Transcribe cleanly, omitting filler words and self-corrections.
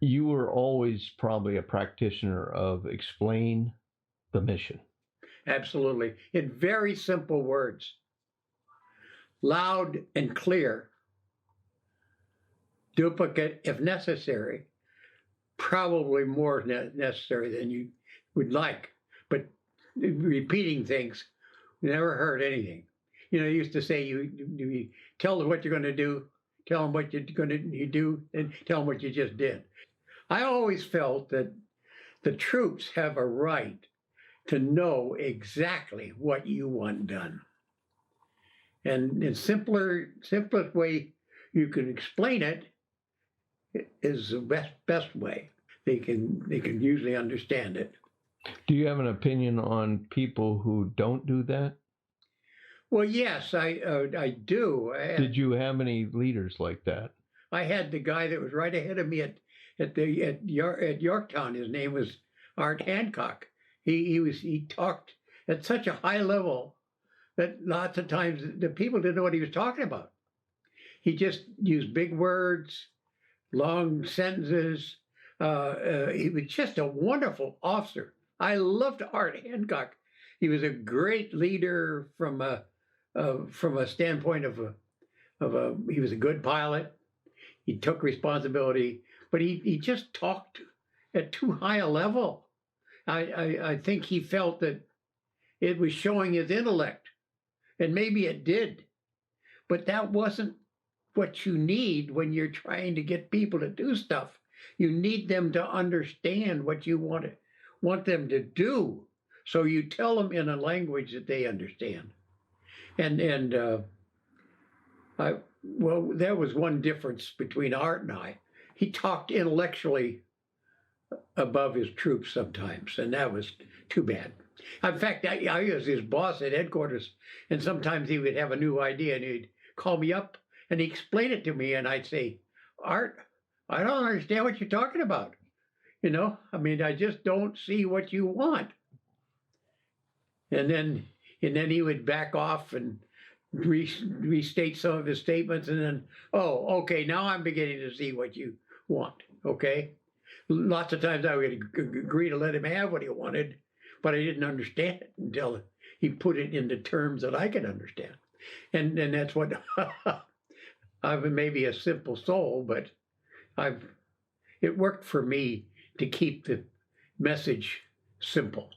You were always probably a practitioner of explain the mission. Absolutely. In very simple words, loud and clear, duplicate if necessary, probably more necessary than you would like. But repeating things never hurt anything. You know, you used to say you tell them what you're going to do, tell them what you're going to do, and tell them what you just did. I always felt that the troops have a right to know exactly what you want done. And the simplest way you can explain it is the best way. They can usually understand it. Do you have an opinion on people who don't do that? Well, yes, I do. Did you have any leaders like that? I had the guy that was right ahead of me at Yorktown. His name was Art Hancock. He talked at such a high level that lots of times the people didn't know what he was talking about. He just used big words, long sentences. He was just a wonderful officer. I loved Art Hancock. He was a great leader from a standpoint of he was a good pilot. He took responsibility, but he just talked at too high a level. I think he felt that it was showing his intellect, and maybe it did, but that wasn't what you need when you're trying to get people to do stuff. You need them to understand what you want them to do. So you tell them in a language that they understand. Well, there was one difference between Art and I. He talked intellectually above his troops sometimes, and that was too bad. In fact, I was his boss at headquarters, and sometimes he would have a new idea, and he'd call me up, and he'd explain it to me, and I'd say, Art, I don't understand what you're talking about. You know, I mean, I just don't see what you want. And then he would back off and restate some of his statements, and then, oh, okay, now I'm beginning to see what you want, okay? Lots of times I would agree to let him have what he wanted, but I didn't understand it until he put it into terms that I could understand. And that's what, I'm maybe a simple soul, but it worked for me to keep the message simple.